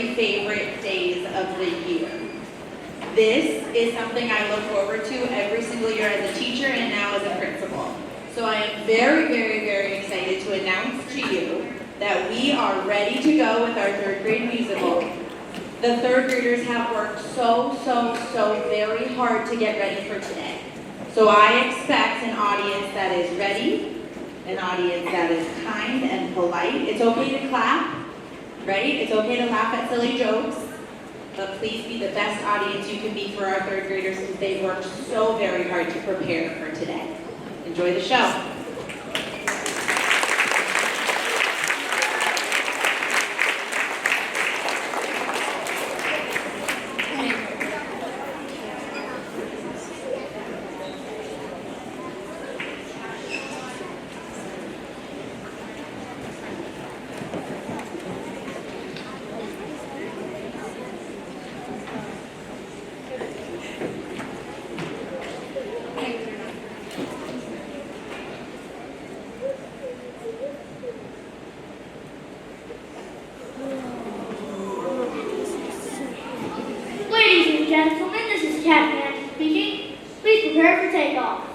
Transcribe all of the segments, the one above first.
three favorite days of the year. This is something I look forward to every single year as a teacher and now as a principal. So I am very, very, very excited to announce to you that we are ready to go with our third grade musical. The third graders have worked so very hard to get ready for today. So I expect an audience that is ready, an audience that is kind and polite. It's okay to clap, ready? It's okay to laugh at silly jokes, but please be the best audience you can be for our third graders because they've worked so very hard to prepare for today. Enjoy the show. Gentlemen, this is Captain speaking. Please prepare for takeoff.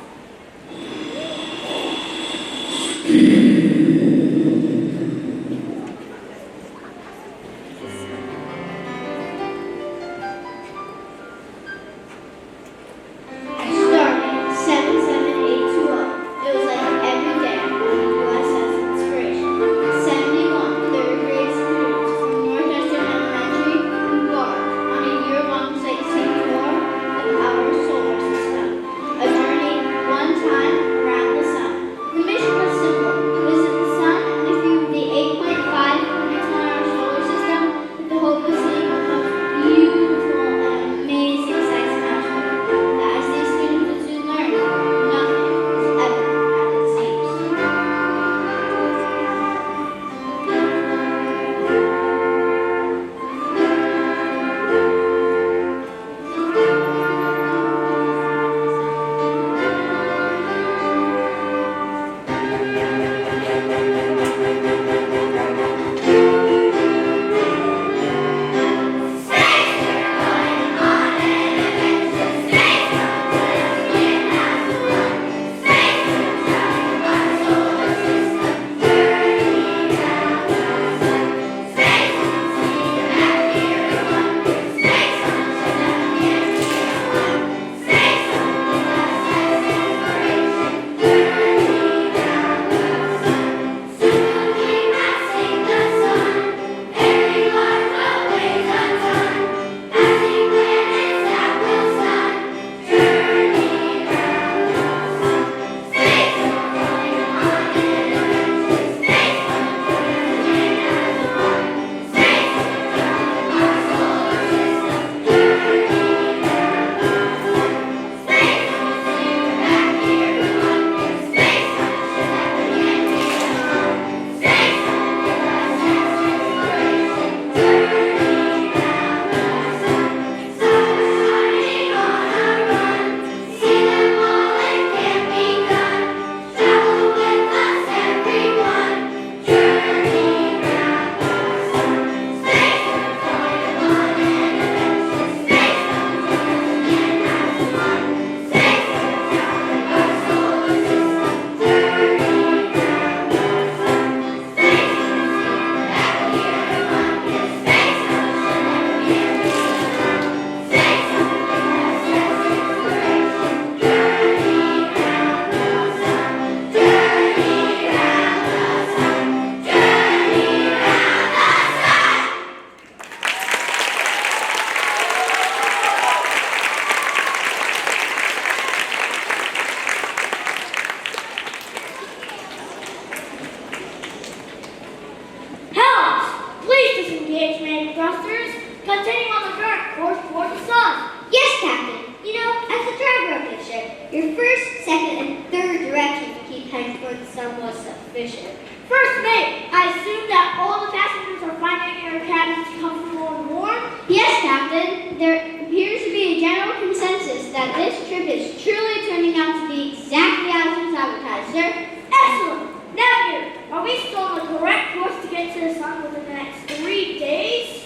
Continuing on the current course toward the sun. Yes, Captain. You know, as the driver of the ship, your first, second, and third directions to keep heading toward the sun was sufficient. First mate, I assume that all the passengers are finding their cabins comfortable and warm? Yes, Captain. There appears to be a general consensus that this trip is truly turning out to be exactly as it was advertised, sir. Excellent. Navigator, are we still on the correct course to get to the sun within the next 3 days?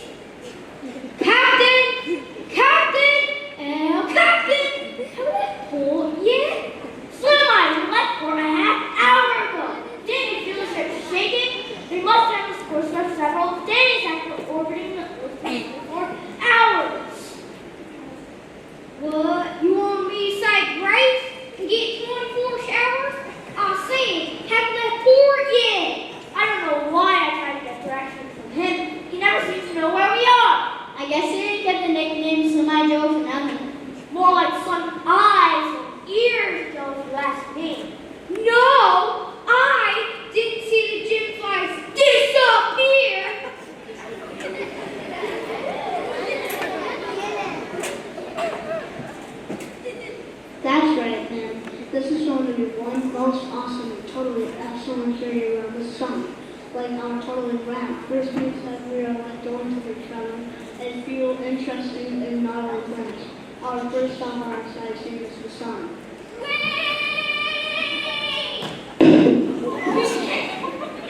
solar journey around the sun, like our tunneling round. First means that we are like going to each other and feel interested in our planets. Our first stop on our sightseeing is the sun.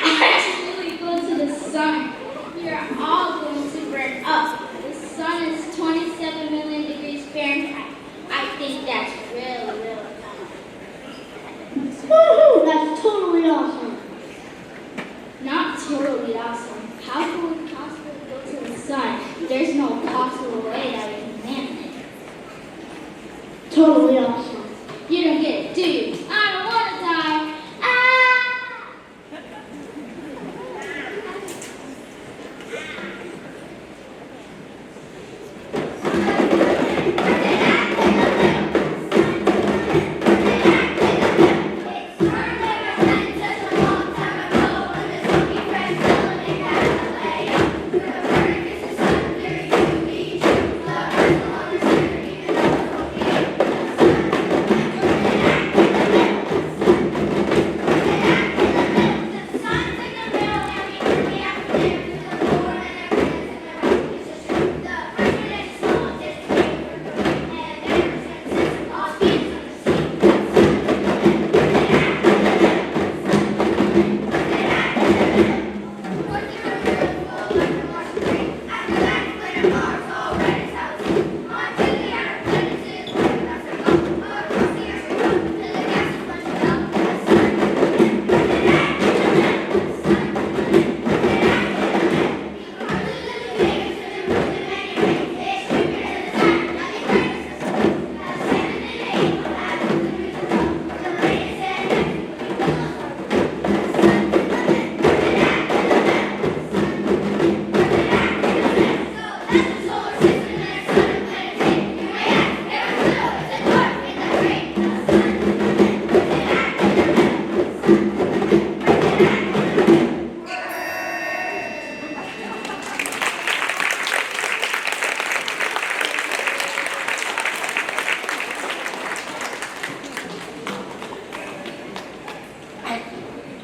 Actually go to the sun. We are all going to burn up. The sun is 27 million degrees Fahrenheit. I think that's really, really Woohoo! That's totally awesome. not totally awesome. How can we possibly go to the sun? There's no possible way that we can land it. Totally awesome. You don't get it, do you? I don't want to die. Ah!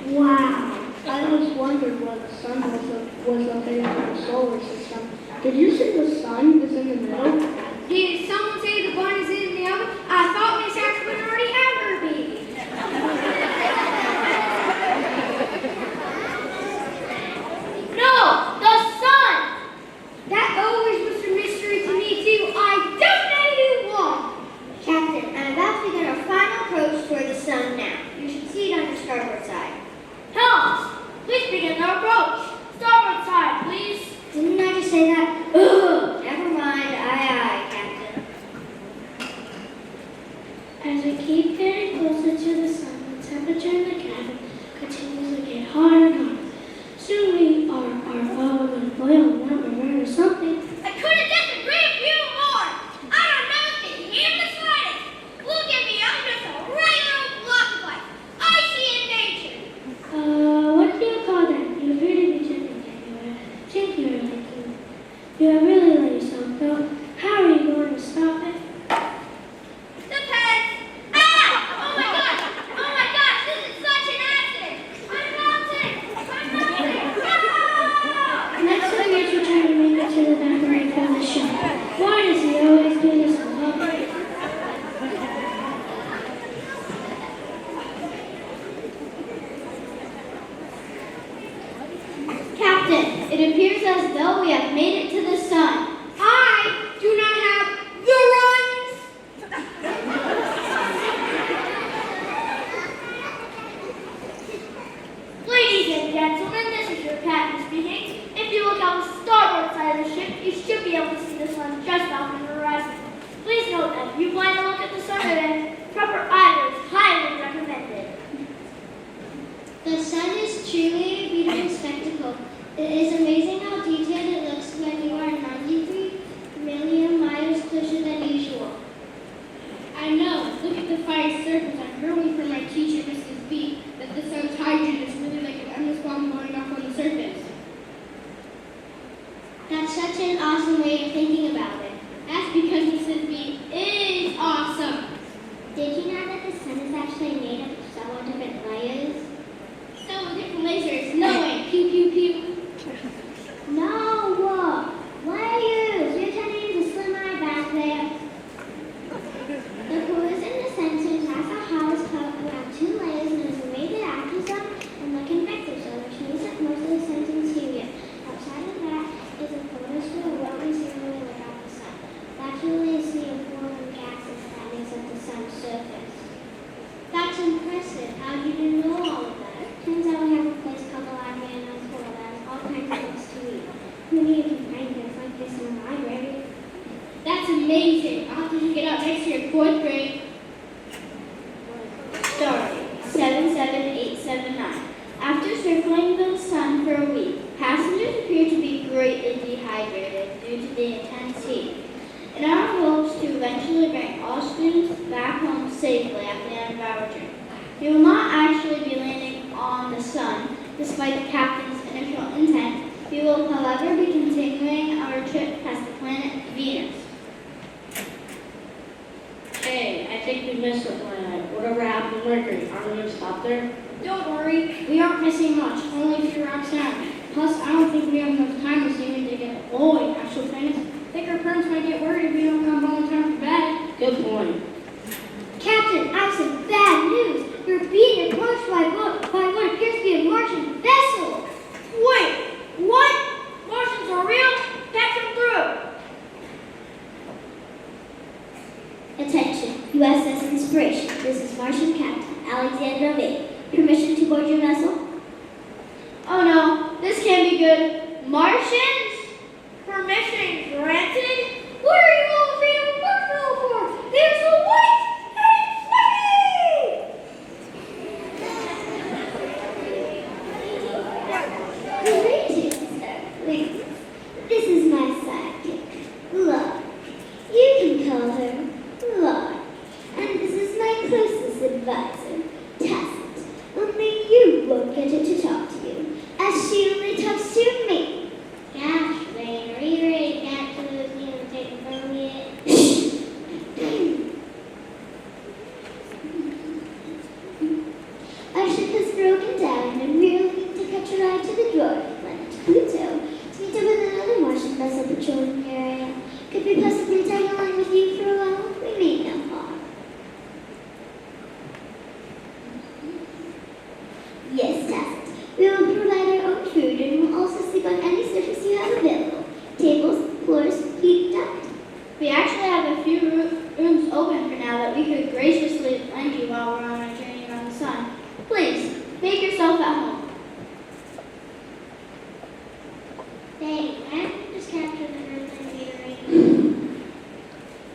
Wow. I always wondered why the sun was located in the solar system. Did you say the sun is in the middle? Did someone say the bun is in the oven? I thought Miss Ashburn already had her baby. No, the sun! That always was a mystery to me too. I don't know who won. Captain, I'm about to begin our final approach toward the sun now. You should see it on your starboard side. Helms, please begin our approach. Starboard side, please. Didn't I just say that? Ugh, never mind. Aye, Captain. As we keep getting closer to the sun, the temperature in the cabin continues to get hotter and hotter. Soon we are following boiling number or something. I couldn't disagree with you more. I don't know if they hear the slightest. Look at me, I'm just a regular block of ice. Icy in nature. What do you call that? You really be checking anywhere. Thank you, amazing. I'll have to get up next year, 4th grade. Story 77879. After circling the sun for a week, passengers appear to be greatly dehydrated due to the intense heat. In our hopes to eventually bring all students back home safely at the end of our journey, we will not actually be landing on the sun, despite the captain's initial intent. We will, however, be continuing our trip past the planet Venus. Hey, I think we missed the planet. Whatever happened to Mercury? Aren't we going to stop there? Don't worry, we aren't missing much, only a few rocks down. Plus, I don't think we have enough time this evening to get all the actual planets. I think our parents might get worried if we don't come home in time for bed. Good point. Captain, I have some bad news. You're being approached by what appears to be a Martian vessel. Wait, what? Martians are real? Catch them through. Attention, USS Inspiration. This is Martian Captain Alexander May. Permission to board your vessel? Oh no, this can't be good. Martians? Permission granted? What are you all afraid of a marshmallow for? There's a white and fluffy! Greetings, Earthlings. This is my sidekick, Laura. You can call her Laura. And this is my closest advisor, Tacit. Only you won't get her to talk to you, as she only talks to me. Gosh, Wayne, are you ready to get to those new taking from yet? Our ship has broken down and we're looking to catch a ride to the dwarf planet Pluto to meet up with another Martian vessel patrolling the area. Could we possibly tag along with you for a while? We mean no harm. Yes, Tacit. We will provide our own food and will also sleep on any surface you have available. Tables, floors, heat duct. We actually have a few rooms open for now that we could graciously lend you while we're on our journey around the sun. Please, make yourself at home. Hey, why don't you just capture the Earth and reiterate?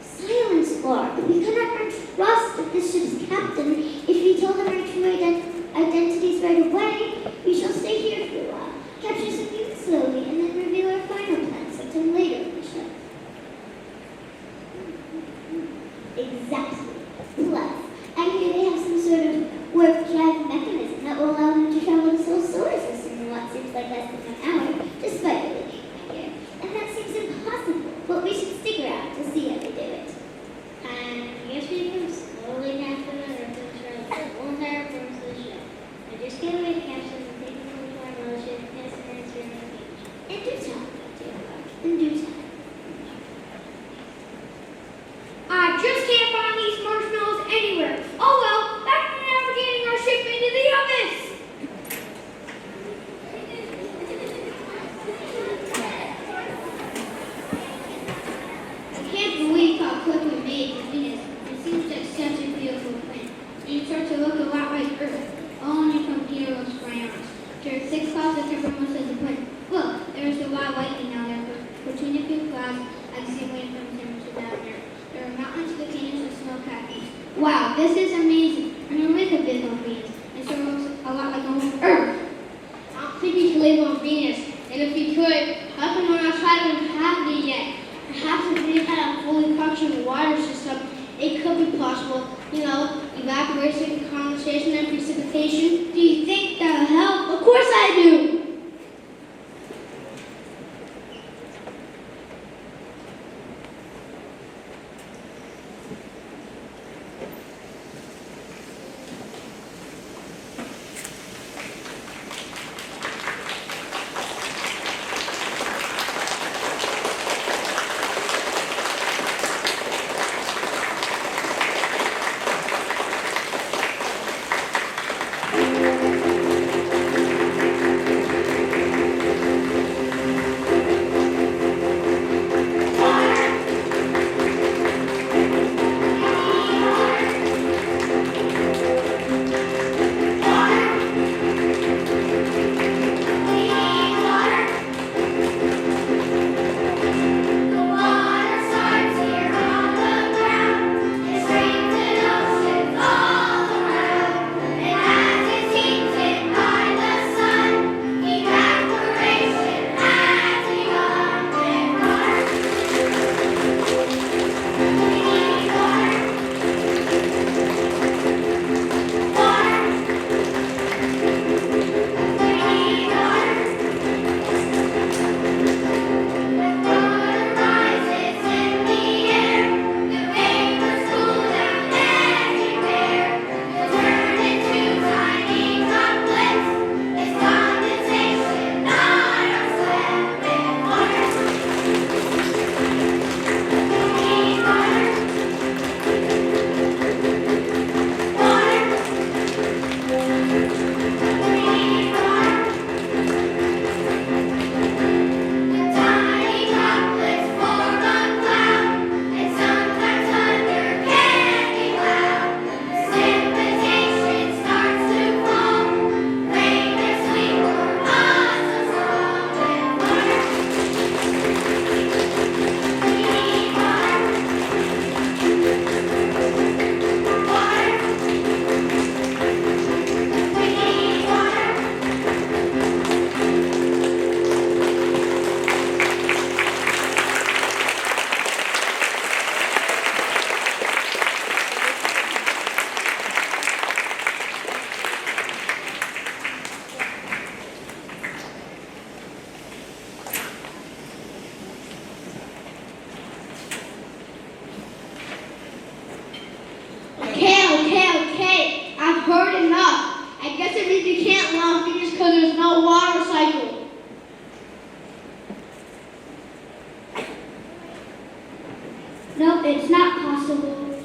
Silence, Clark. We cannot trust this ship's captain. If we told him our true identities right away, we shall stay here for a while, capture some youth slowly, and then reveal our final plans sometime later in the show. Exactly. Plus, I hear they have some sort of warp drive mechanism that will allow them to travel the whole solar system in what seems like less than an hour, despite it being right here. And that seems impossible, but we should stick around to see how they do it. And I guess we can slowly nap them and rip them through the whole entire course of the show. I just can't wait to catch them and take them to our mothership and pass them in the beach. In due time, dear Clark, in due time. I just can't find these marshmallows anywhere. Oh well, back to navigating our ship into the abyss. I can't believe how quick we made to Venus. It seems like such a beautiful planet. And it starts to look a lot like Earth. Only from here looks brown. There are 6 clouds that cover most of the planet. Look, there's the wild lightning down there, but between the few clouds, I can see wind from here to down there. There are mountains, volcanoes, and snow-capped peaks. Wow, this is amazing. I'm gonna make a bit on Venus. It sort of looks a lot like home Earth. I don't think we should live on Venus. And if we could, how come we're not trying to inhabit it yet? Perhaps if we had a fully functioning water system, it could be possible. You know, evaporation, condensation, and precipitation. Do you think that will help? Of course I do. no water cycle. Nope, it's not possible.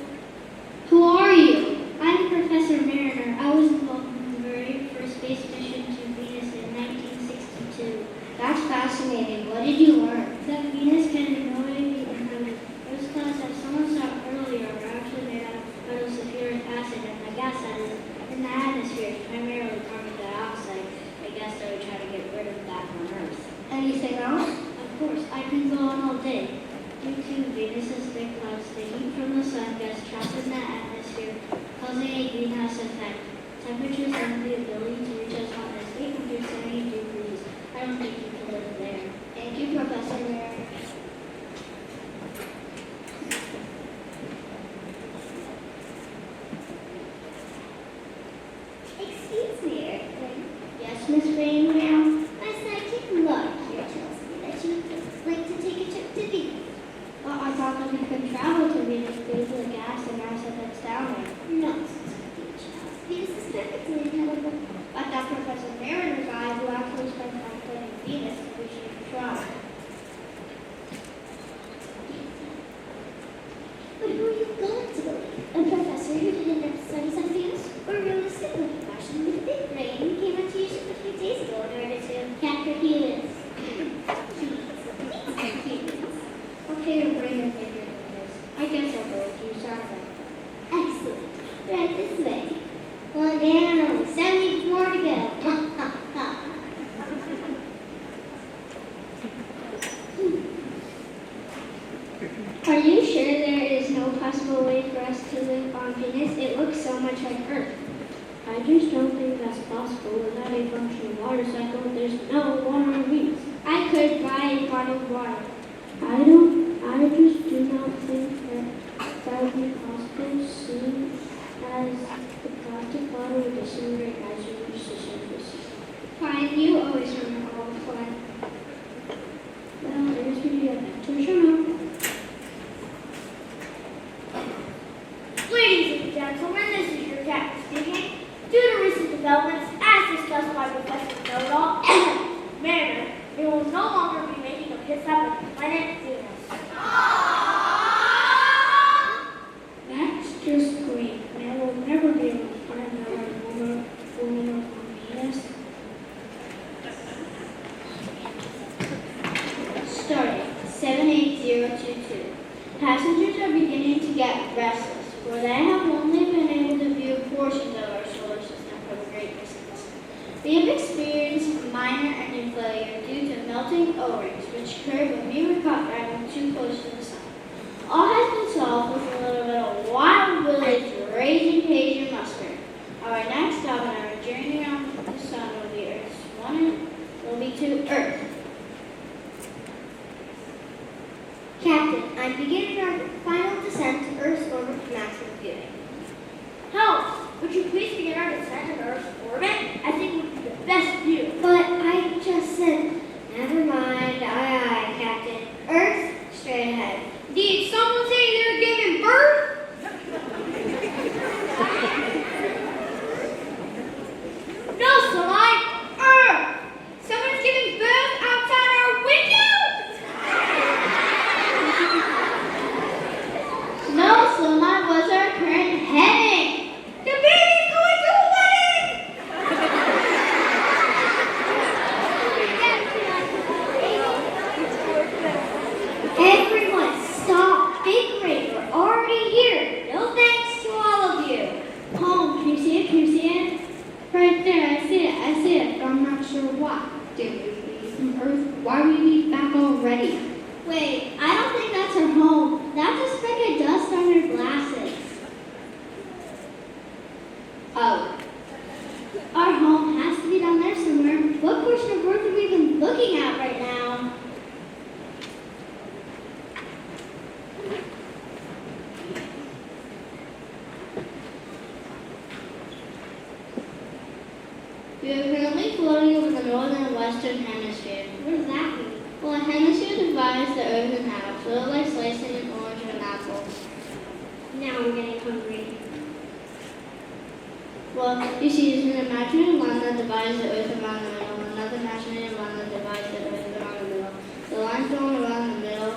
Who are you? I'm Professor Mariner. I was involved in the very first space mission to Venus in 1962. That's fascinating. What did you learn? That Venus can really be inhabited. It was class that someone saw earlier are actually made out of photospheric acid, and the gas that is in the atmosphere is primarily carbon dioxide. I guess they would try to get rid of that on Earth. Anything else? Of course, I can go on all day. Due to Venus's thick clouds, the heat from the sun gets trapped in the atmosphere, causing a greenhouse effect. Temperatures have the ability to reach as hot as 870 degrees. I don't think you can live there. Thank you, Professor Mariner. Excuse me, Earthling. Yes, Miss Rain, ma'am? My psychic lord here tells me that you would like to take a trip to Venus. Well, I thought that we could travel to Venus based on the gas and acid that's down there. Nonsense, my dear child. Venus is perfectly inhabitable. But that Professor Mariner's guy who actually spent time playing Venus, we should try. But who are you going to believe? A professor who did in-depth studies on Venus, or a realistic looking Martian with a big brain who came onto your ship a few days ago in order to capture humans? Okay, your brain is bigger than this. I guess I'll go with you, sorry. Excellent. Right this way. Well, again, only 7 more to go. Are you sure there is no possible way for us to live on Venus? It looks so much like Earth. I just don't think that's possible. Without a functional water cycle, there's no water on Venus. I could buy a bottled water. I just do not think that would be possible, seeing as the plastic bottle would disintegrate as you reach the surface. Fine, you always remember all the fun. Well, there's we get back to the show now. Ladies and gentlemen, this is your captain speaking. Due to recent developments, as discussed by Professor Know-it-all Mariner, we will no longer be making a pit stop at the planet Venus. That's just great. There will never be able to find our woman on Venus. Starting 78022. Passengers are beginning to get restless, for they have only been able to view portions of our solar system from a great distance. We have experienced minor engine failure due to melting O-rings, which occurred when we were caught driving too close to the sun. All has been solved with a little bit of wild village raging Cajun mustard. Our next stop in our journey around the sun will be to Earth. Captain, I'm beginning our final descent to Earth's orbit for maximum viewing. Help! Would you please begin our descent to Earth's orbit? I think it would be the best view. But I just said, never mind. Aye, aye, Captain. Earth, straight ahead. Did someone say they're giving birth? No, Salai! Earth! Someone's giving birth outside our window? No, Sloma was our current heading. The baby's going to a wedding! Everyone, stop bickering. We're already here. No thanks to all of you. Home, can you see it? Can you see it? Right there, I see it, but I'm not sure why. Did we leave from Earth? Why we leave back already? Wait, I don't think that's our home. That's a speck of dust on her glasses. Oh. Our home has to be down there somewhere. What portion of Earth are we even looking at right now? We are currently floating over the northern and western hemisphere. What does that mean? Well, a hemisphere divides the Earth in half, sort of like slicing an orange or an apple. Now I'm getting hungry. Well, you see, it's an imaginary line that divides the Earth around the middle, and another fascinating line that divides the Earth around the middle. The line drawn around the middle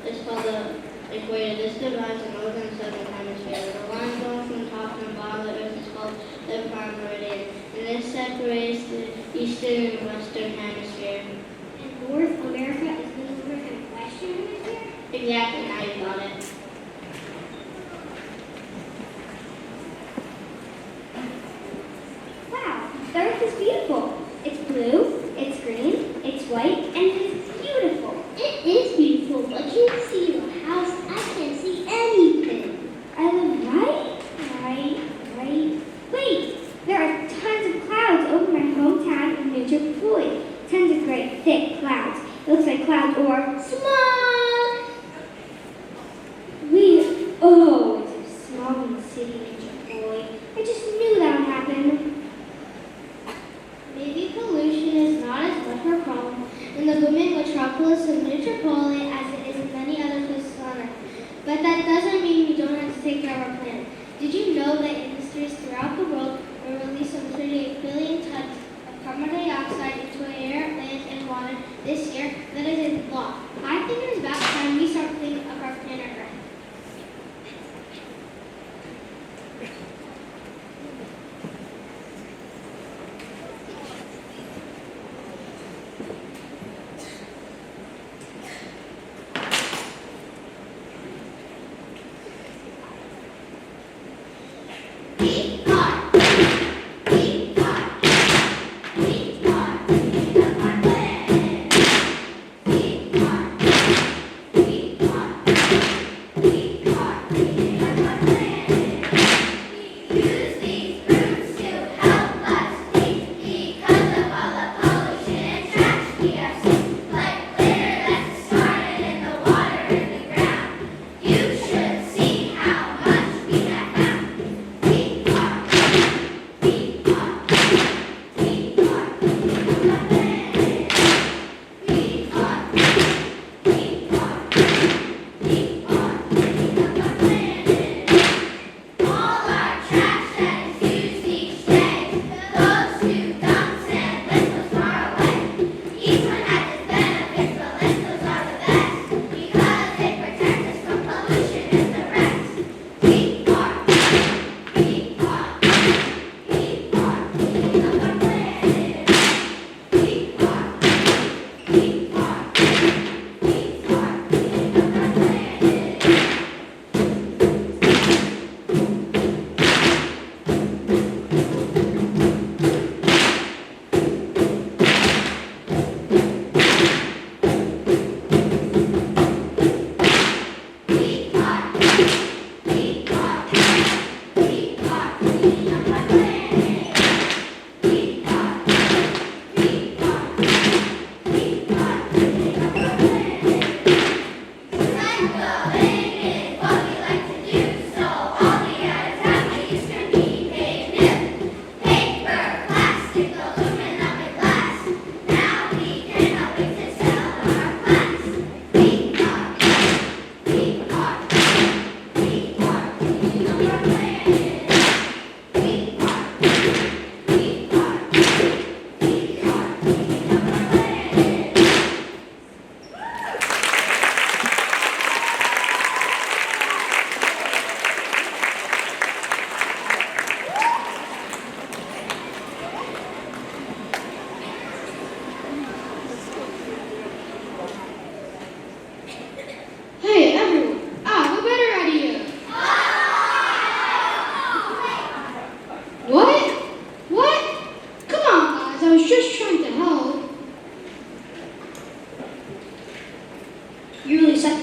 is called the equator. This divides the northern and southern hemisphere. The line drawn from the top and the bottom of the Earth is called the prime meridian, and this separates the eastern and western hemisphere. And North America is the northern and western hemisphere? Exactly, now you got it. Wow, the Earth is beautiful. It's blue, it's green, it's white, and it's beautiful. It is beautiful, but you see your house, I can't see anything. I live right. Wait, there are tons of clouds over my hometown in New Jersey. Tons of great thick clouds. It looks like clouds or smog. It's a smoggy city in Jersey. I just knew that would happen. Maybe pollution is not as much of a problem in the booming metropolis of Metropole as it is in many other places on Earth. But that doesn't mean we don't have to take care of our planet. Did you know that industries throughout the world will release some 38 billion tons of carbon dioxide into air, land, and water this year? That is a lot. I think it is about time we start cleaning up our planet Earth.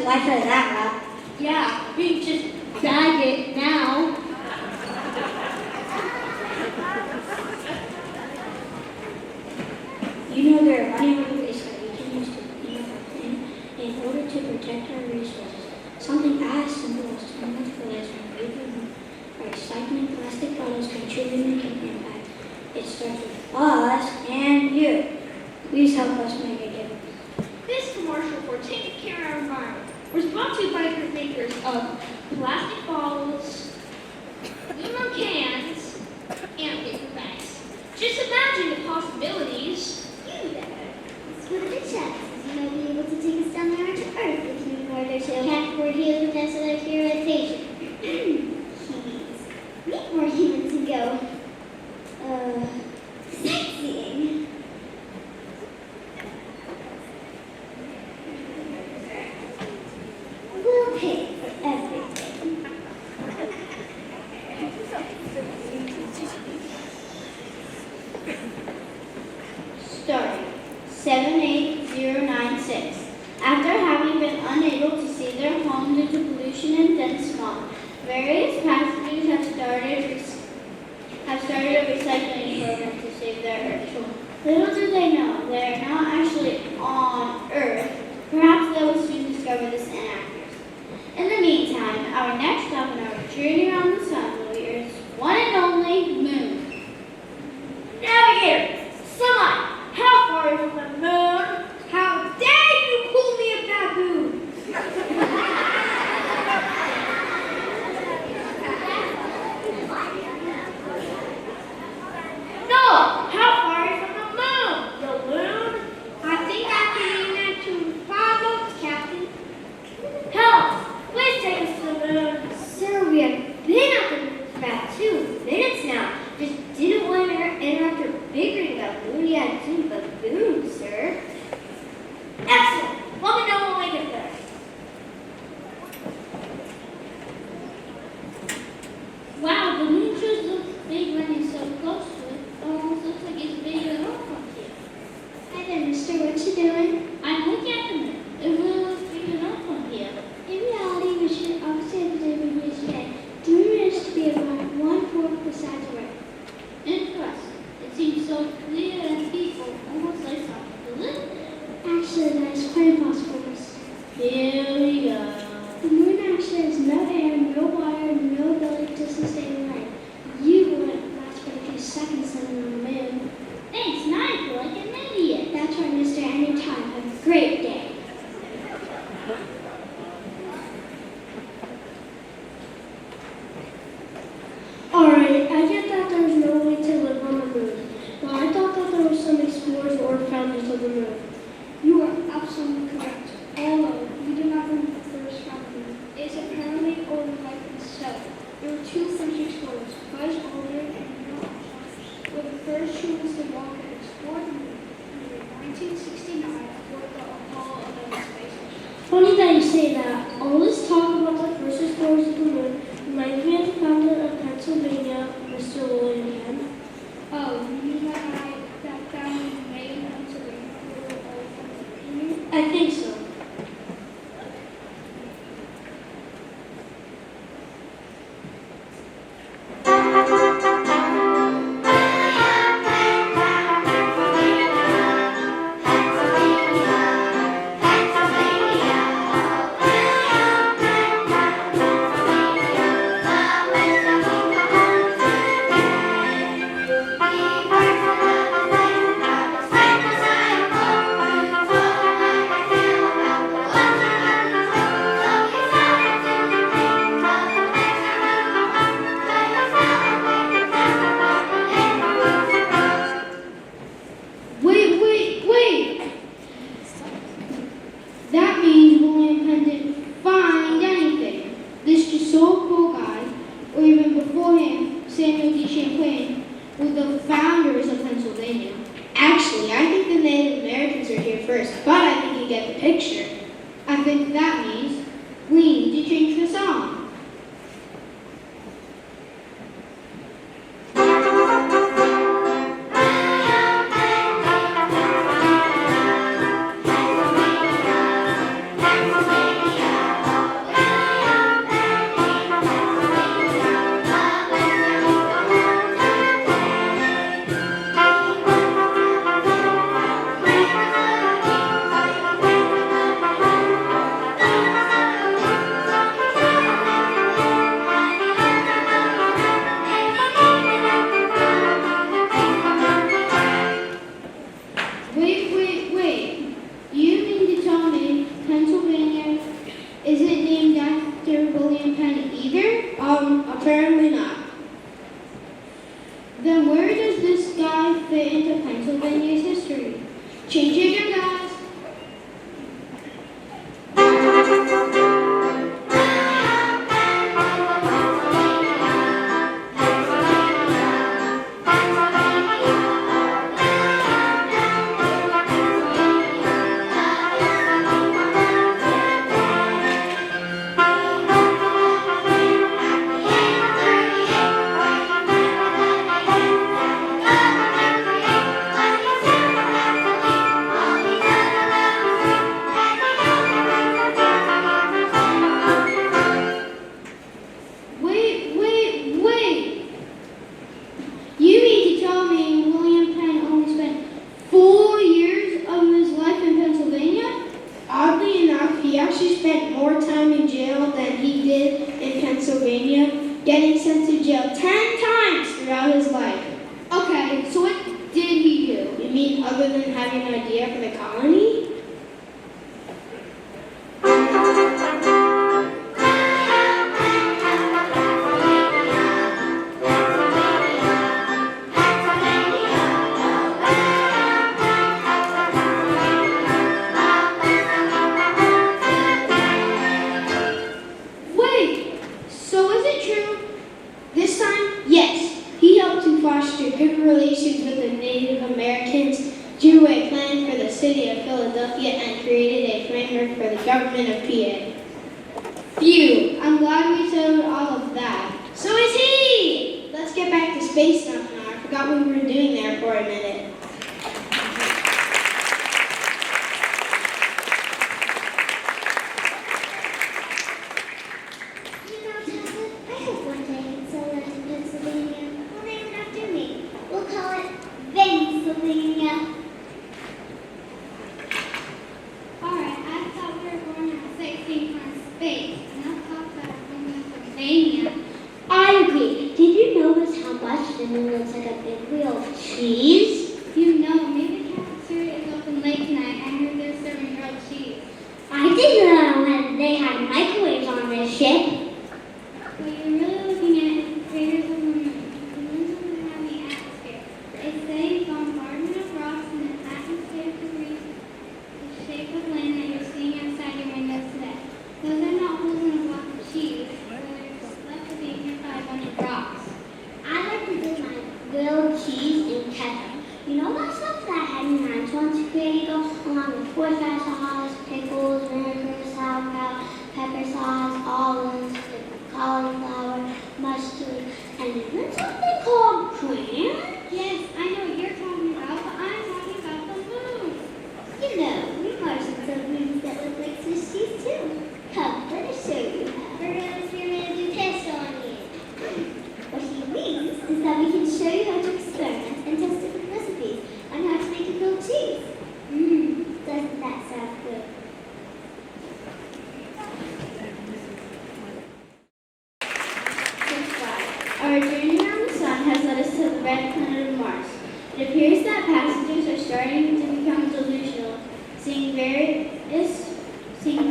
life out of that route. Yeah, we can just bag it now. You know there are many other ways that we can use to clean up our planet in order to protect our resources. Something as simple as turning off the lights when we remove or recycling plastic bottles can truly make an impact. It starts with us and you. Please help us make a difference. This commercial for taking care of our environment was brought to you by the makers of plastic bottles, aluminum cans, and paper bags. Just imagine the possibilities. You chances, you might be able to take us down there to Earth if you order to account for helium and irritation. Humans. Meet more humans and go, sightseeing. We'll pay for everything. Starting 78096. After having been unable to save their homes due to pollution and dense smog, various passengers have started a recycling program to save their Earth. Little do they know, they are now actually on Earth. Perhaps they will soon discover this inaccuracy. In the meantime, our next stop in our journey around the sun will be Earth's one and only moon. Navigator, sunlight, how far is from the moon? How dare you call me a baboon? No, how far is from the moon? The moon? I think I can aim that to 5 volts, Captain. Help! Please take us to the moon. Sir, we have been at the moon for about 2 minutes now. Just didn't want to interrupt your bickering about moon yet to baboon, sir. Excellent. Let me know when we get there. Wow, the moon sure looks big when you're so close to it. Almost looks like it's bigger than Earth from here. Hi there, mister. What you doing? I'm looking at the moon. It really looks bigger than Earth from here. In reality, we should obviously have the data we use today. The moon is to be about 1/4 the size of Earth. Interesting. It seems so clear and peaceful, almost like something to live there. Actually, that is quite impossible, mister. Here we go. The moon actually has no air, no water, no ability to sustain life. You wouldn't last but a few seconds living on the moon. Thanks, now I feel like an idiot. That's right, mister. Anytime. Have a great day. Alright, I get that there's no way to live on the moon, but I thought that there were some explorers or founders of the moon. You are absolutely correct. Although we do not know the first found the moon. It is apparently older life itself. There were two French explorers, Buzz Aldrin and Neil Armstrong, were the first humans to walk and explore the moon in 1969 aboard the Apollo 11 space mission. Funny that you say that. All this talk about the first explorers of the moon reminds me of the founder of Pennsylvania, Mr. William Penn. Oh, you mean that guy that founded Maine, Pennsylvania, were all from the Union? I think so. Wait! That means William Penn didn't find anything. This Giselle guy, or even before him, Samuel D. Champlain, were the founders of Pennsylvania. Actually, I think the Native Americans are here first, but I think you get the picture. I think that means we need to change the song. Wait. You mean to tell me Pennsylvania isn't named after William Penn either? Apparently not. Then where does this guy fit into Pennsylvania's history? Change it, guys. getting sent to jail 10 times throughout his life. Okay, so what did he do? You mean other than having an idea for the colony? Wait, so is it true? This time? Yes, he helped to foster good relations with the Native Americans, drew a plan for the city of Philadelphia, and created a framework for the government of PA. Phew, I'm glad we settled all of that. So is he! Let's get back to space stuff now. I forgot what we were doing there for a minute. You know, Tablet, I hope one day it's so large in Pennsylvania will name it after me. We'll call it Pennsylvania. Alright, I thought we were going to have sightseeing from space, and I thought that from Pennsylvania. I agree. Did you notice how much the moon looks like a big wheel of cheese? You know, maybe the cafeteria is open late tonight. I heard they're serving grilled cheese. I didn't know when they had microwaves on this ship. What you're really looking at is the craters of the moon. The moon doesn't have the atmosphere. They say bombardment of rocks and an atmosphere of debris, the shape of land that you're seeing outside your windows today. Those are not holes in a block of cheese, but they're left to be hit by a bunch of rocks. I like to dip my grilled cheese in ketchup. You know that stuff that Henry Hines once created along with Worcestershire sauce, pickles, vinegar, sauerkraut, pepper sauce, olives, cauliflower, mustard, and even something called cream? Yes, I know what you're talking about, but I'm talking about the moon. You know, we Martians have moons that look like Swiss cheese too. Come, let us show you how. We're going to experiment and do tests on you. What he means is that we can show you how to experiment and test different recipes on how to make a grilled cheese. Doesn't that sound good? Our journey around the sun has led us to the red planet of Mars. It appears that passengers are starting to become delusional, seeing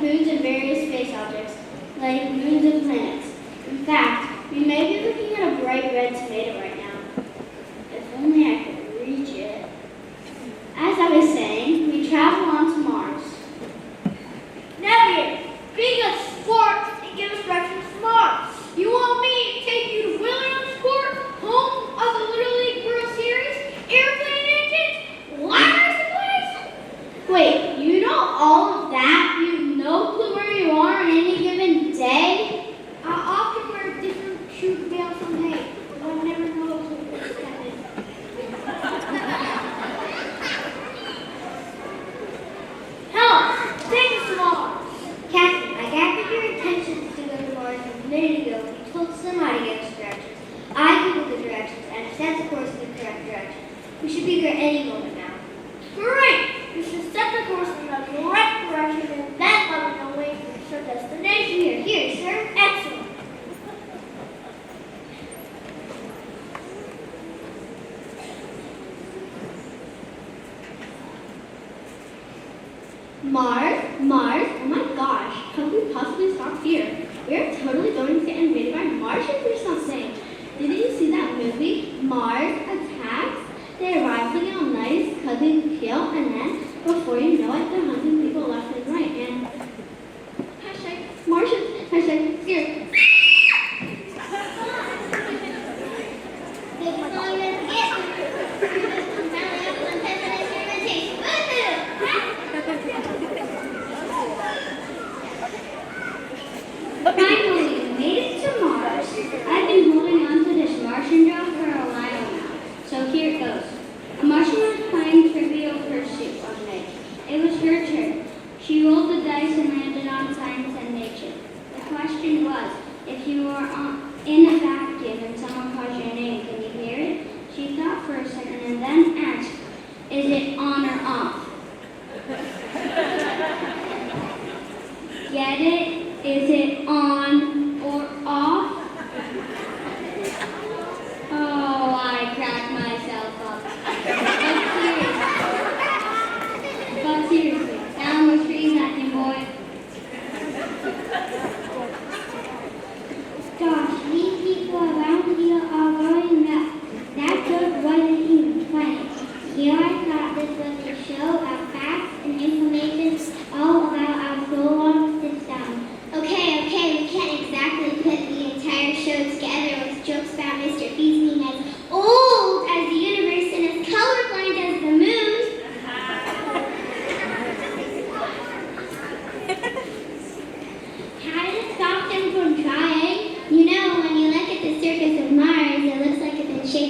foods and various space objects, like moons and planets. In fact, we may be looking at a bright red tomato right now. If only I could reach it. As I was saying, we travel on to Mars. Navigator, being a sport and give us directions to Mars. You want me to take you to Williamsport, home of the Little League World Series, airplane engines, ladders and place? Wait, you know all of that? You have no clue where you are on any given day? I often wear different shoe veils from hay, but one never knows what we're expected. Helen, take us to Mars. Captain, I gathered your intentions to go to Mars a minute ago. You told somebody to get us directions. I googled the directions and have set the course in the correct direction. We should be there any moment now. Great! You should set the course in the correct direction and then let me know when you reach our destination. Here, sir. Excellent. Mars? Oh my gosh, how could we possibly stop here? We are totally going to get invaded by Martians for something. Didn't you see that movie, Mars Attacks? They arrive looking all nice, cuddling, kill, and then, before you know it, they're hunting people left and right, and hashtag Martians, hashtag scared. Good one, let's get Finally, we made it to Mars. I've been holding on to this Martian job for a while now, so here it goes. A Martian was playing Trivial Pursuit one day. It was her turn. She rolled the dice and landed on Science and Nature. The question was, if you were in a vacuum and someone calls your name, can you hear it? She thought for a second and then asked, is it on or off? Get it? Is it on or off?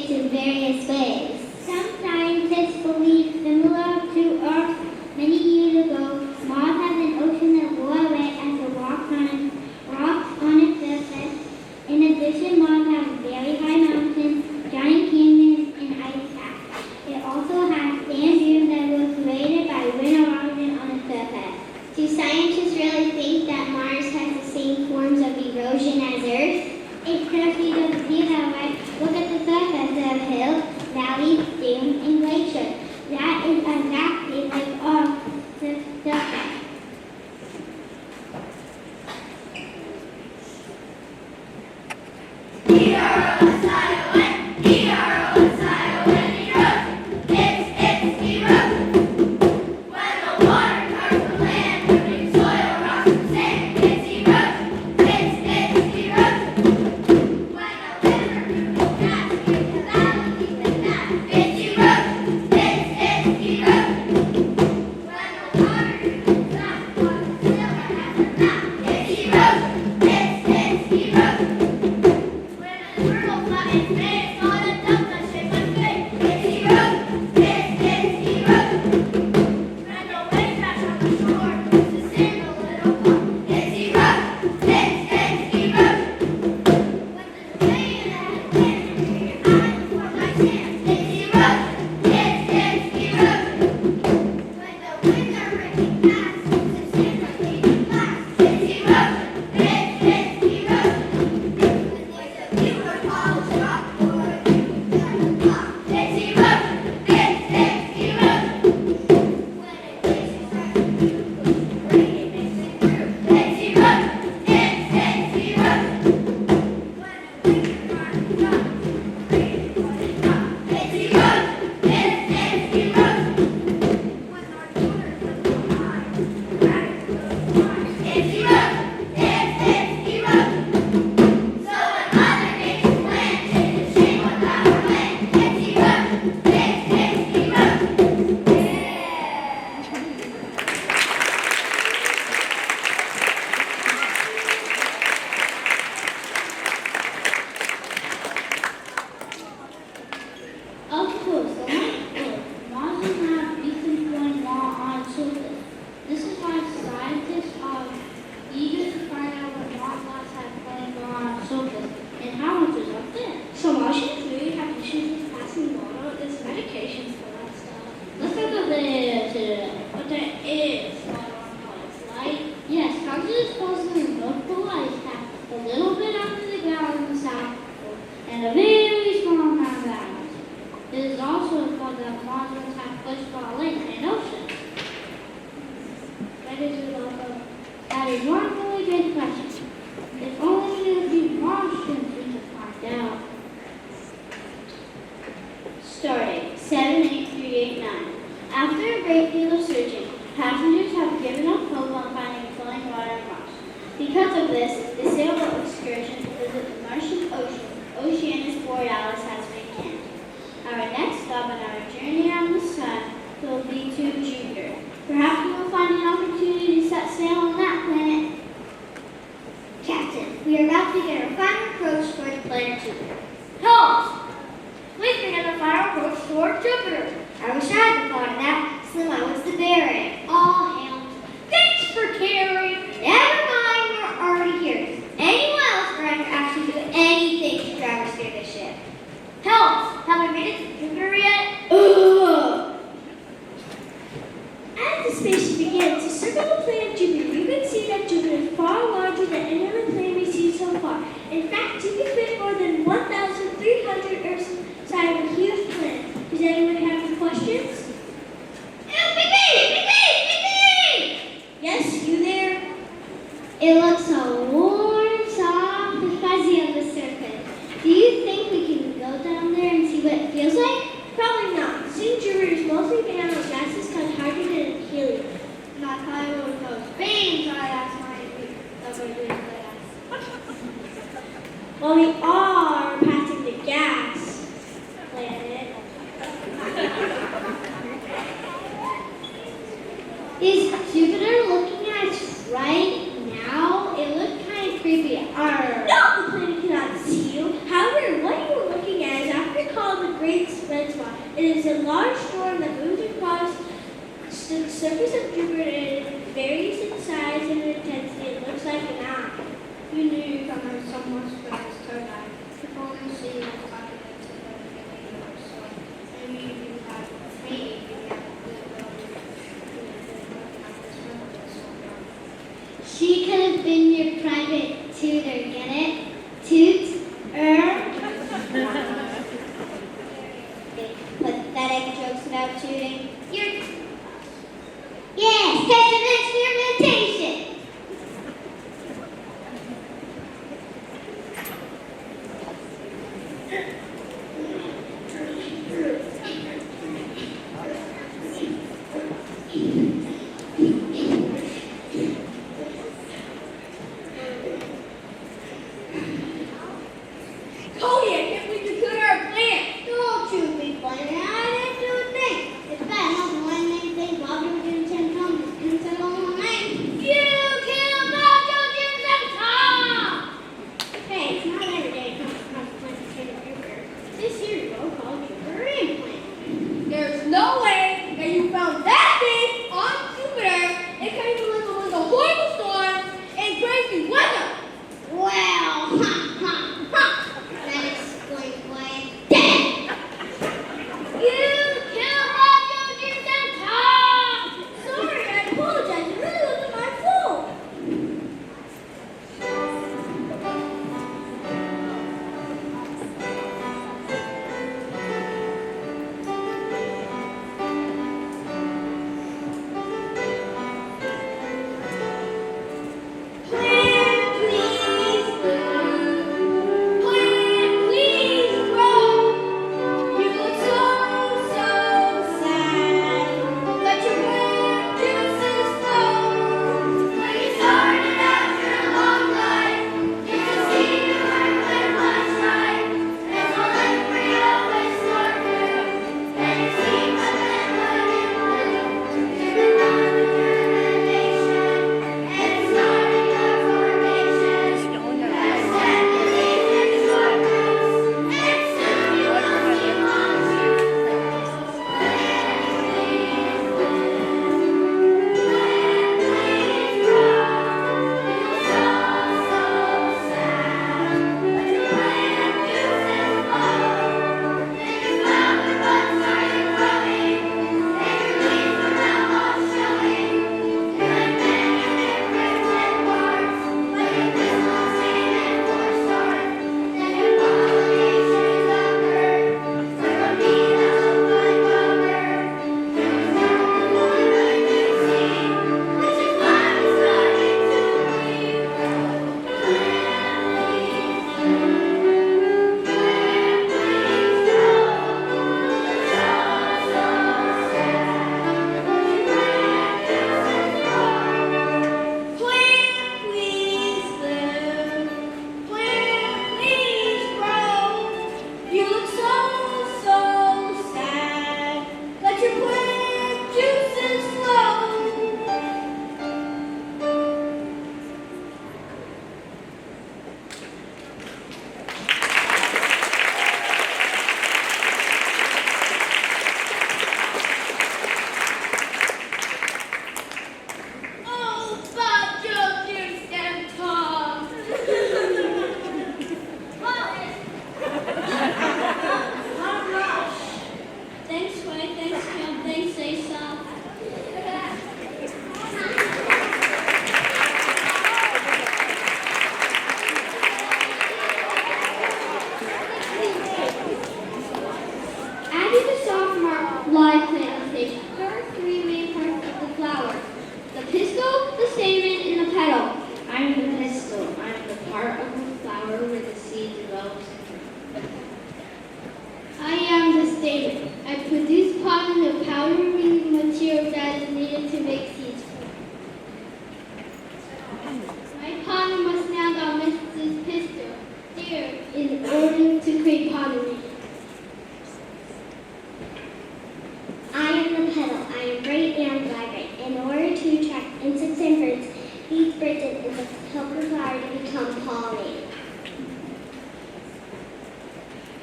shapes in various ways. Some scientists believe similar to Earth many years ago, Mars has an ocean that blew away as the rocks on its surface. In addition, Mars has very high mountains, giant canyons, and ice caps. It also has sand dunes that were created by wind erosion on its surface. Do scientists really think that Mars has the same forms of erosion as Earth? It certainly doesn't seem that way. Look at the surface of hills, valleys, dunes, and glaciers. That is exactly like Earth's surface. That is one really good question. If only there would be Martians we could find out. Starting 78389. After a great deal of searching, passengers have given up hope on finding flowing water on Mars. Because of this, the sailboat excursion to visit the Martian Oceanus Borealis has been canceled. Our next stop on our journey around the sun will be to Jupiter. Perhaps we will find an opportunity to set sail on that planet. Captain, we are about to begin our final approach towards planet Jupiter. Halt! Please begin the final approach toward Jupiter. I wish I had thought of that. Slimline, what's the bearing? All hands. Thanks for caring. Never mind, we're already here. Does anyone else around here actually do anything to drive or steer this ship? Halt! Have we made it to Jupiter yet? Ugh! As the spaceship begins to circle the planet Jupiter, you can see that Jupiter is far larger than any other planet we've seen so far. In fact, Jupiter fit more than 1,300 Earth's size of a huge planet. Does anyone have any questions? Yes, you there? It looks so warm, soft, and fuzzy on the surface. Do you think we can go down there and see what it feels like? Probably not. Seeing Jupiter is mostly made out of gases called hydrogen and helium. Not probably one of those beans I asked my Well, we are passing the gas planet. Is Jupiter looking at us right now? It looks kind of creepy. No, the planet cannot see you. However, what you were looking at is after called is a large storm that moves across the surface of Jupiter and it varies in size and intensity. It looks like an eye. You knew you come from somewhere as turbine. If only see was calculated to the beginning or so. Maybe you have maybe you have the ability to She could have been your private tutor, get it? Toot-er. Pathetic jokes about tooting. Yes, test and experimentation. Cody, I can't believe you could our plan. Don't you be funny. I didn't do a thing. It's bad enough when one name thing Bob Jones didn't send Tom and said all my name. You killed Bob Jones and sent Tom! Hey, it's not every day it comes across a plan to take a Jupiter. This year's roll called Jupiter implant. There's no way that you found that thing on Jupiter. It came from with a horrible storm and crazy weather. Well, that explains why I'm dead. You killed Bob Jones and sent Tom! Sorry, I apologize. It really wasn't my fault.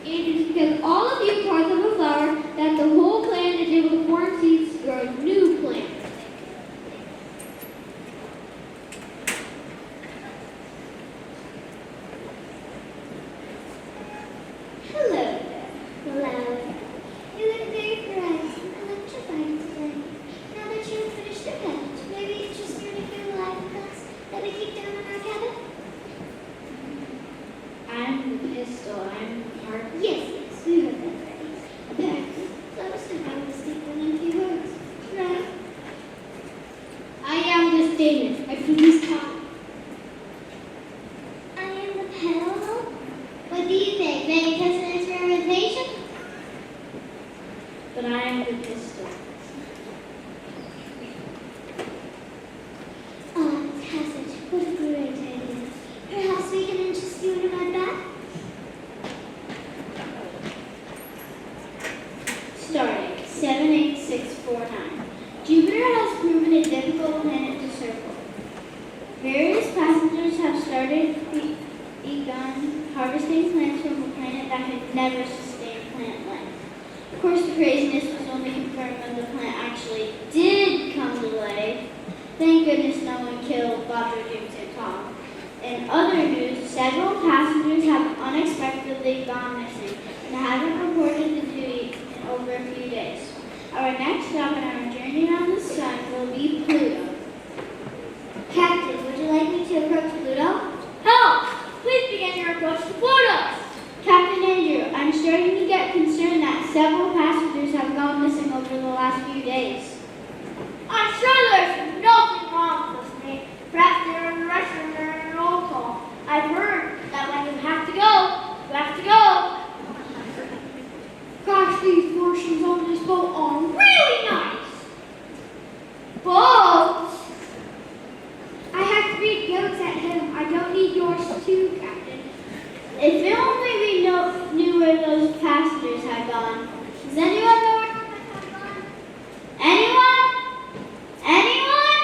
And it is because all of you are parts of a flower that the whole plant is able to form seeds to grow a new plant. Hello there, flower. You look very bright and electrifying today. Now that you have finished your pet, maybe it's just your nuclear life class that we keep down in our cabin? I'm the pistol. I'm part. Yes, we heard that already. Apparently, flowers know how to speak in a few words, right? I am the statement. I produce cotton. I am the petal. What do you think? Maybe just an experimentation? But I am the pistol. Oh, fantastic. What a great idea. Perhaps we can interest you in my back? Starting 78649. Jupiter has proven a difficult planet to circle. Various passengers have begun harvesting plants from a planet that could never sustain plant life. Of course, the craziness was only confirmed when the plant actually did come to life. Thank goodness no one killed Dr. Jupiter Tom. In other news, several passengers have unexpectedly gone missing and haven't reported to duty in over a few days. Our next stop on our journey around the sun will be Pluto. Captain, would you like me to approach Pluto? Help! Please begin your approach to Pluto! Captain Andrew, I'm starting to get concerned that several passengers have gone missing over the last few days. I'm sure there's nothing wrong with this, mate. Perhaps they're in the restroom during an roll call. I've heard that when you have to go, you have to go. Gosh, these Martians on this boat are Really nice. Boats? I have 3 goats at home. I don't need yours too, Captain. If only we knew where those passengers had gone. Does anyone know where they had gone? Anyone? Anyone?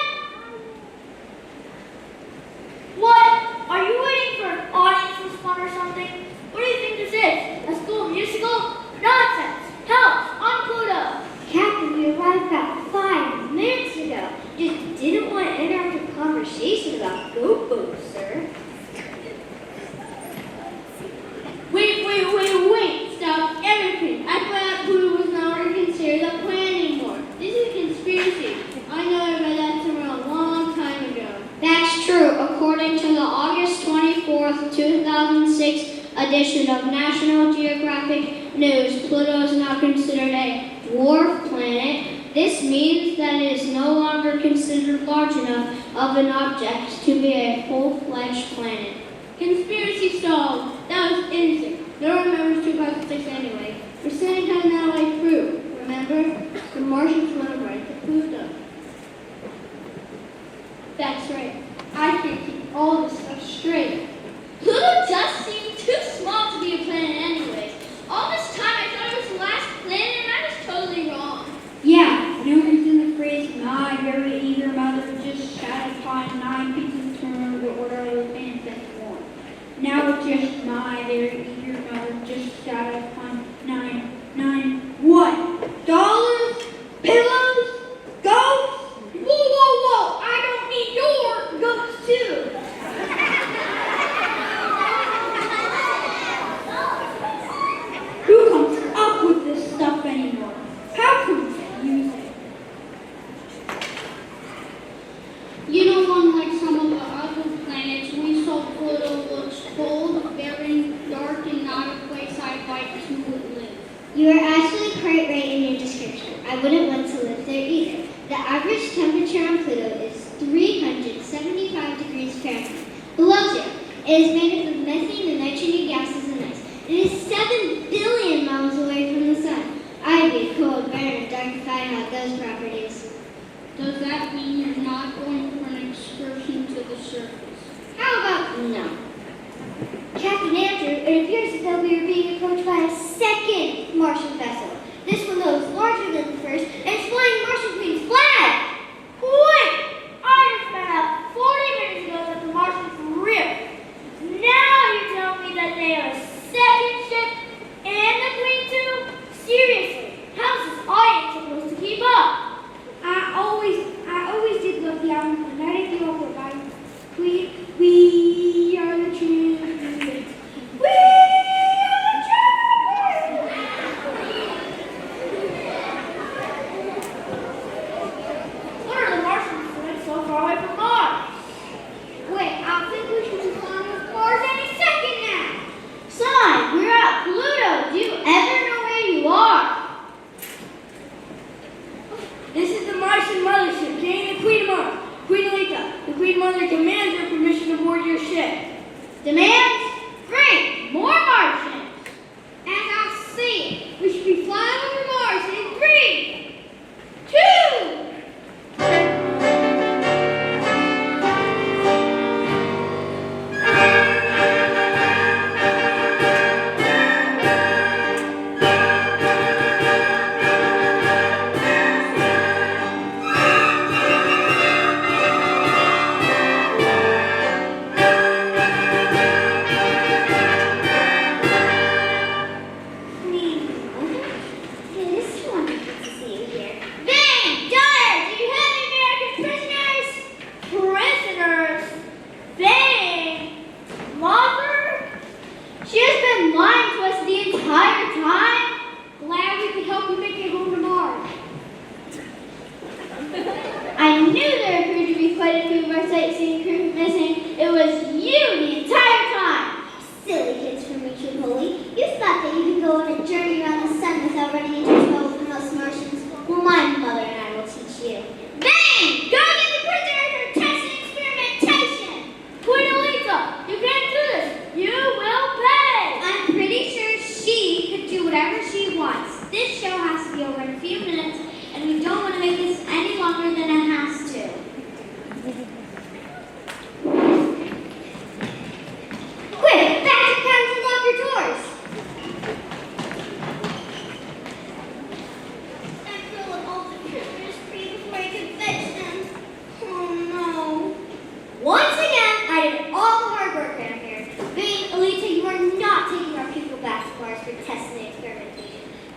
What? Are you waiting for an audience response or something? What do you think this is? A school musical? Nonsense. Help! On Pluto. Captain, we arrived about 5 minutes ago. Just didn't want to interrupt a conversation about goat boats, sir. Wait. Stop everything. I thought Pluto was not considered a planet anymore. This is a conspiracy. I know I read that somewhere a long time ago. That's true. According to the August 24th, 2006 edition of National Geographic News, Pluto is now considered a dwarf planet. This means that it is no longer considered large enough of an object to be a full-fledged planet. Conspiracy solved. That was innocent. No one remembers 2006 anyway. We're sending kind of now like proof. Remember? The Martians went right to Pluto. That's right. I can't keep all this stuff straight. Pluto just seemed too small to be a planet anyways. All this time I thought it was the last planet and I was totally wrong. Yeah, no reason the phrase my very eager mother just shat upon 9 pieces to remember the order of the planets anymore. Now it's just my very eager mother just shat upon 9 what? Dollars? Pillows? Goats? Whoa! I don't need your goats too! Who comes up with this stuff anymore? How can we use it? You know, unlike some of the other planets, we saw Pluto looks cold, very dark, and not a place I'd like to live. You are actually quite right in your description. I wouldn't want to live there either. The average temperature on Pluto is 375 degrees Fahrenheit, below zero. It is made up of methane and nitrogen gases and ice. It is 7 billion miles away from the sun. I'd be cold, burn, dark if I had those properties. Does that mean you're not going for an excursion to the surface? How about no? Captain Andrew, it appears as though we are being approached by a second Martian vessel. This one though is larger than the first and it's flying Martian Queen's flag. Wait! I just found out 40 minutes ago that the Martians were real. Now you're telling me that they have a second ship and a Queen too? Seriously, how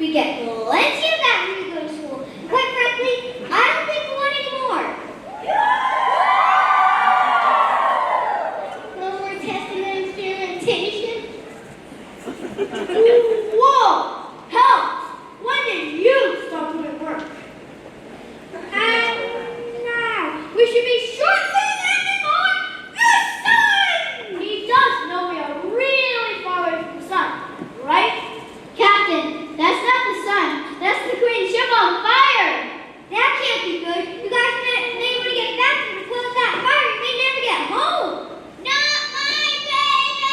We get plenty of that when we go to school. Quite frankly, I don't think we want any more. No more testing and experimentation. Whoa! Help! When did you stop doing work? Now, we should be shortly landing on the sun! He does know we are really far away from the sun, right? Captain, that's not the sun. That's the green ship on fire. That can't be good. You guys may want to get back to the close that fire. You may never get home. Not my baby!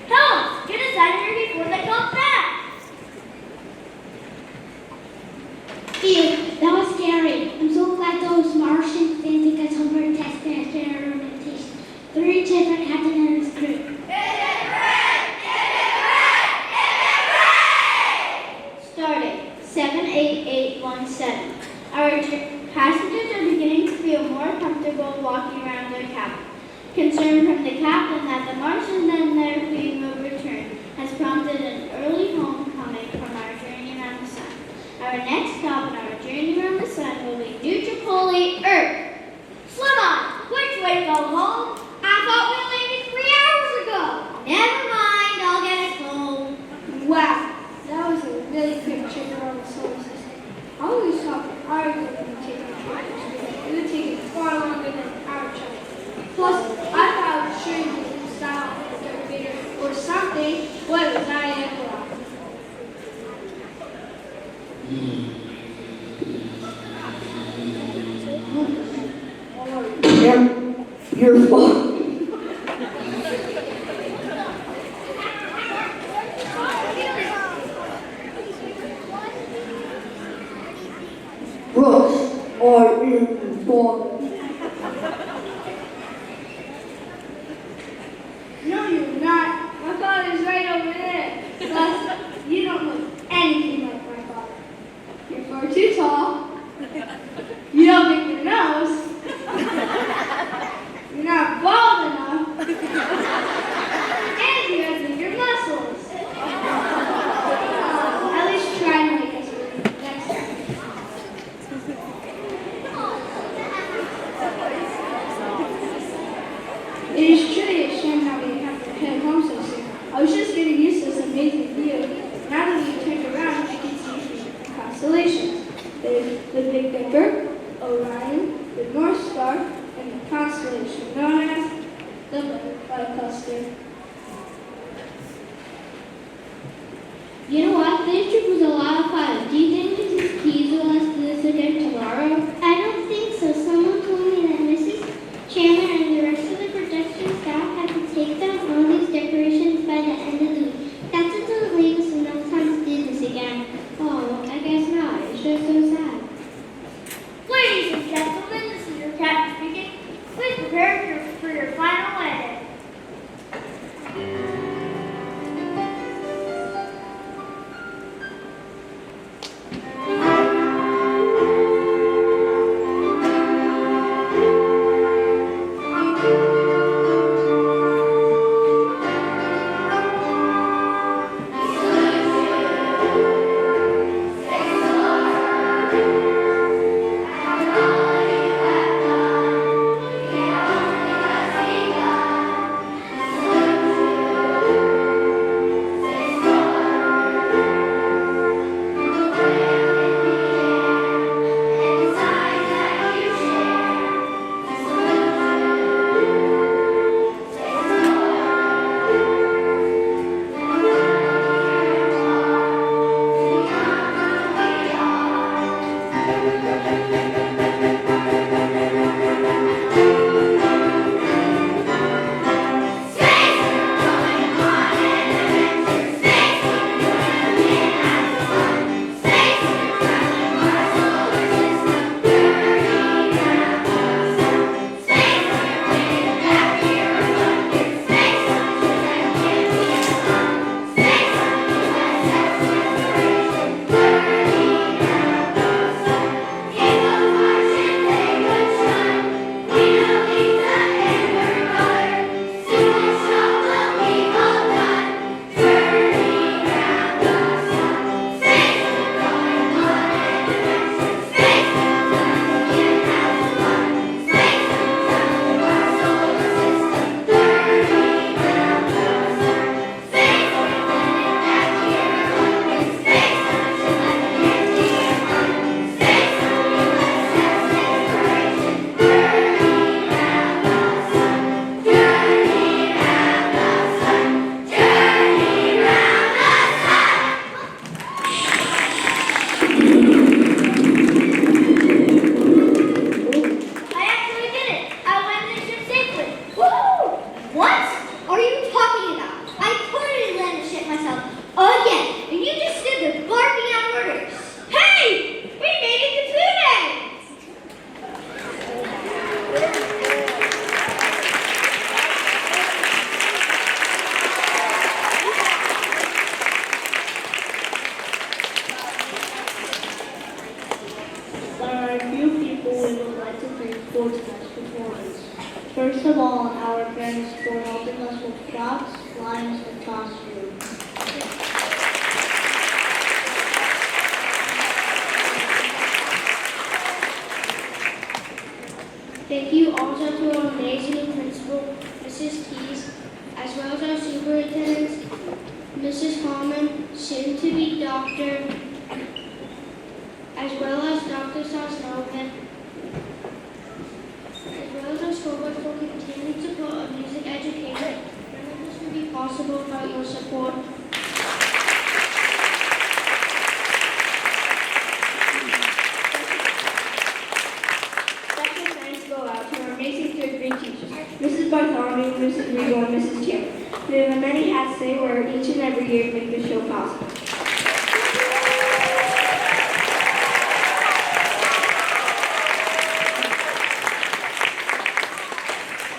Help! Get us out of here before they come back! Phew, that was scary. I'm so glad those Martians didn't take us home for testing and experimentation. 3 different captains and his crew. Starting 78817. Our passengers are beginning to feel more comfortable walking around their cabin. Concern from the captain that the Martians and their fleet will return has prompted an early homecoming from our journey around the sun. Our next stop on our journey around the sun will be neutral Earth. Slimline, which way to go home? I thought we landed 3 hours ago. Never mind, I'll get us home. Wow, that was a really quick trip around the solar system. I always thought our would take a trip. It would take it far longer than our trip. Plus, I thought it was sure to be style like Darth Vader or something. What was I ever on? You're fine. Brooks are in Botany. No, you're not. My father's right over there. Plus, you don't look anything like my father. You're far too tall. You don't pick your nose. You're not bald enough. And you have bigger muscles. At least try to make us believe next time. It is truly a shame that we have to head home so soon. I was just getting used to this amazing view. Now that we turned around, I can see the constellations. There's the Big Dipper, Orion, the North Star, and the constellation known as the Butterfly Cluster. You know what? This trip was a lot of fun. Do you think Mrs. Keys will let us do this again tomorrow? I don't think so. Someone told me that Mrs. Chandler and the rest of the production staff had to take down all these decorations by the end of the week. That's until it leaves us enough time to do this again. Oh, I guess not. It's just so sad. Ladies and gentlemen, this is your captain speaking. Please prepare for your final landing. for tonight's performance. First of all, our parents for helping us with props, lines, and costumes. Thank you also to our amazing principal, Mrs. Keys, as well as our superintendents, Mrs. Coleman, soon to be Doctor, as well as Dr. Sosnovan, as well as our school board for continued support of music education. None of this would be possible without your support. Special thanks go out to our amazing third grade teachers, Mrs. Bartholomew, Mrs. Regal, and Mrs. Chandler. They have the many hats they wear each and every year to make the show possible.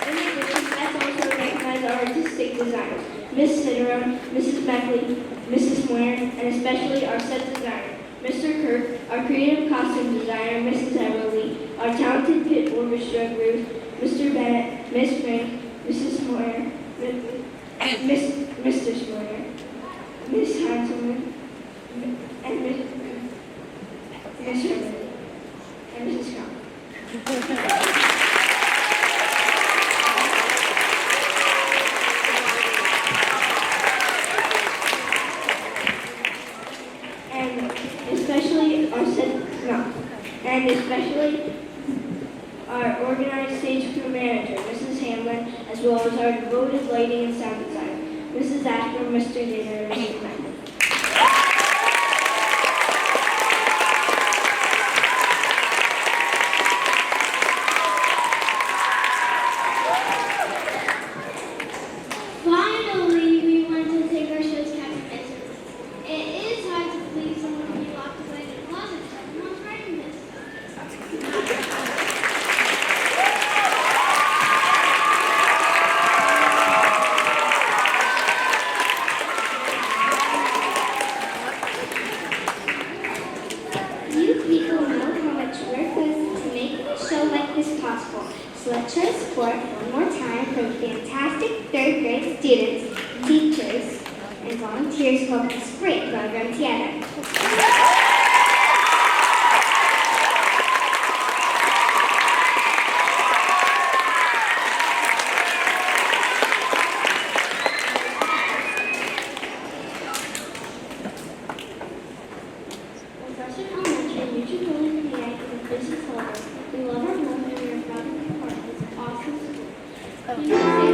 In addition, let's also recognize our artistic designers, Ms. Sidderum, Mrs. Beckley, Mrs. Moyer, and especially our set designer, Mr. Kirk, our creative costume designer, Mrs. Everly, our talented pit orchestra group, Mr. Bennett, Miss Frank, Mrs. Moyer, Mr. Schmoyer, Miss Hanselman, and Miss Everly, and Mrs. Scott. And especially our organized stage crew manager, Mrs. Hamlin, as well as our devoted lighting and sound designer, Mrs. Ashburn, Mr. Dana, and Mrs. Mackey. Finally, we want to thank our show's captain, Ezra. It is hard to believe someone will be locked away in a closet. Everyone's writing this. You people know how much work goes into making a show like this possible. So let's show support one more time for the fantastic third grade students, teachers, and volunteers who helped this great program together. Northwestern Elementary, Richard William PA, and business holder. We love our home and we are proud to be part of this awesome school. Please